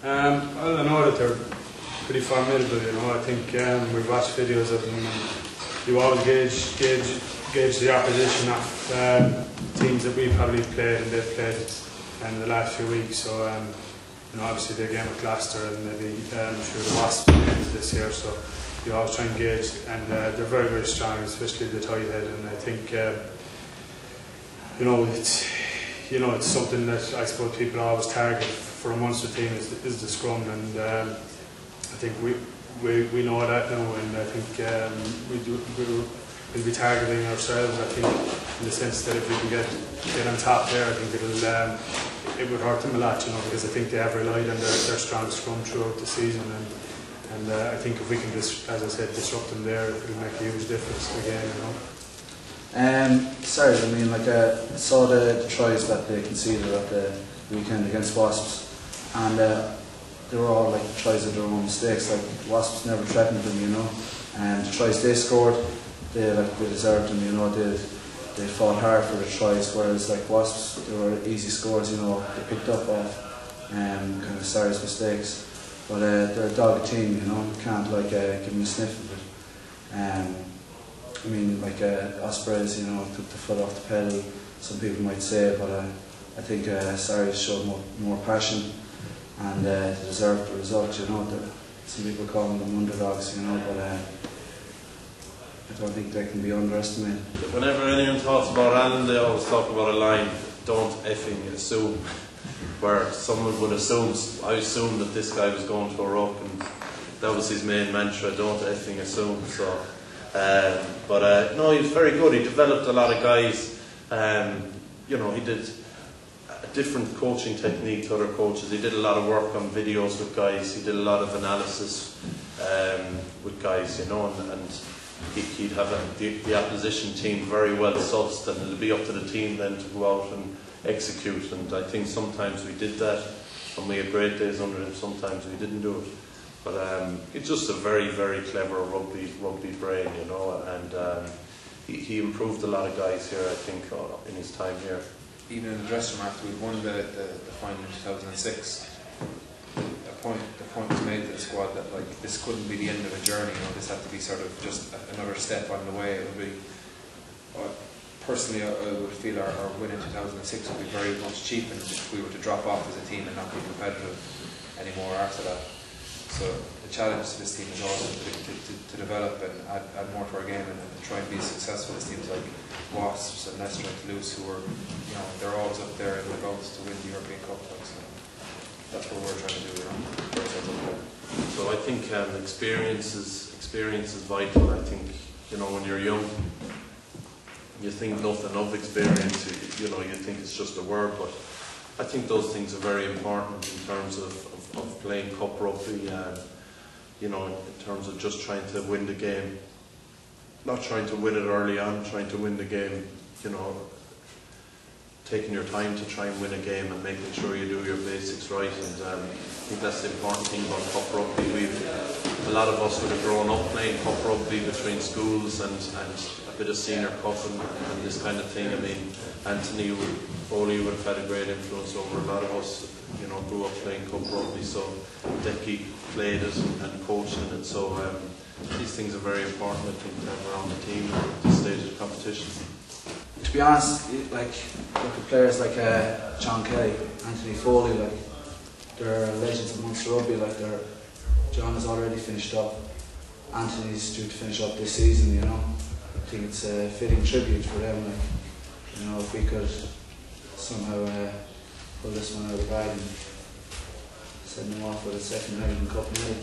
Well, I know that they're pretty formidable, you know. I think we've watched videos of them, and you always gauge the opposition of teams that we've probably played and they've played in the last few weeks. So, you know, obviously their game with Gloucester and maybe sure the Wasps games this year. So you always try and gauge, and they're very, very strong, especially the tight head. And I think it's something that I suppose people always target for a Munster team is the scrum, and I think we know that now, and I think we'll be targeting ourselves. I think in the sense that if we can get on top there, I think it would hurt them a lot, you know, because I think they have relied on their strong scrum throughout the season, and I think if we can just, as I said, disrupt them there, it will make a huge difference to the game, you know. Sorry, I mean, like I saw the tries that they conceded at the weekend against Wasps, and they were all like tries of their own mistakes. Like Wasps never threatened them, you know, and the tries they scored, they deserved them, you know. They fought hard for the tries, whereas like Wasps, they were easy scores, you know. They picked up off kind of Saracens mistakes, but they're a dogged team, you know. You can't like give them a sniff of it. I mean, like Ospreys, you know, took the foot off the pedal, some people might say, but I think Saracens showed more passion, and they deserved the result, you know. Some people call them underdogs, you know, but I don't think they can be underestimated. Whenever anyone talks about Alan, they always talk about a line, don't effing assume, where someone would assume, I assumed that this guy was going to a ruck, and that was his main mantra, don't effing assume. So, no, he was very good. He developed a lot of guys. You know, he did a different coaching technique to other coaches. He did a lot of work on videos with guys. He did a lot of analysis with guys, you know, and he'd have the opposition team very well sussed, and it'll be up to the team then to go out and execute. And I think sometimes we did that, and we had great days under him. Sometimes we didn't do it. But it's just a very, very clever rugby brain, you know, and he improved a lot of guys here, I think, in his time here. Even in the dressing room after we'd won the final in 2006, the point was made to the squad that like this couldn't be the end of a journey, you know, this had to be sort of just another step on the way. It would be, personally, I would feel our win in 2006 would be very much cheapened if we were to drop off as a team and not be competitive anymore after that. So the challenge to this team is also to develop and add more to our game and try and be successful as teams like Wasps and Leicester and Toulouse, who are, you know, they're always up there in the goals to win the European Cup. So that's what we're trying to do, you know. So I think experience is vital. I think, you know, when you're young, you think nothing of experience. You know, you think it's just a word, but I think those things are very important in terms of playing cup rugby, you know, in terms of just trying to win the game, not trying to win it early on, trying to win the game, you know, taking your time to try and win a game and making sure you do your basics right. And I think that's the important thing about cup rugby. A lot of us would have grown up playing cup rugby between schools and a bit of senior cup and this kind of thing. I mean, Anthony Foley would have had a great influence over a lot of us, you know, grew up playing cup rugby, so Decky played it and coached in it. So these things are very important, I think, to have around the team at this stage of the competition. To be honest, like look at players like John Kelly, Anthony Foley, like they're legends of Munster rugby. Like John has already finished up. Anthony's due to finish up this season. You know, I think it's a fitting tribute for them. Like, you know, if we could somehow pull this one out of the bag and send them off with a second Heineken Cup medal.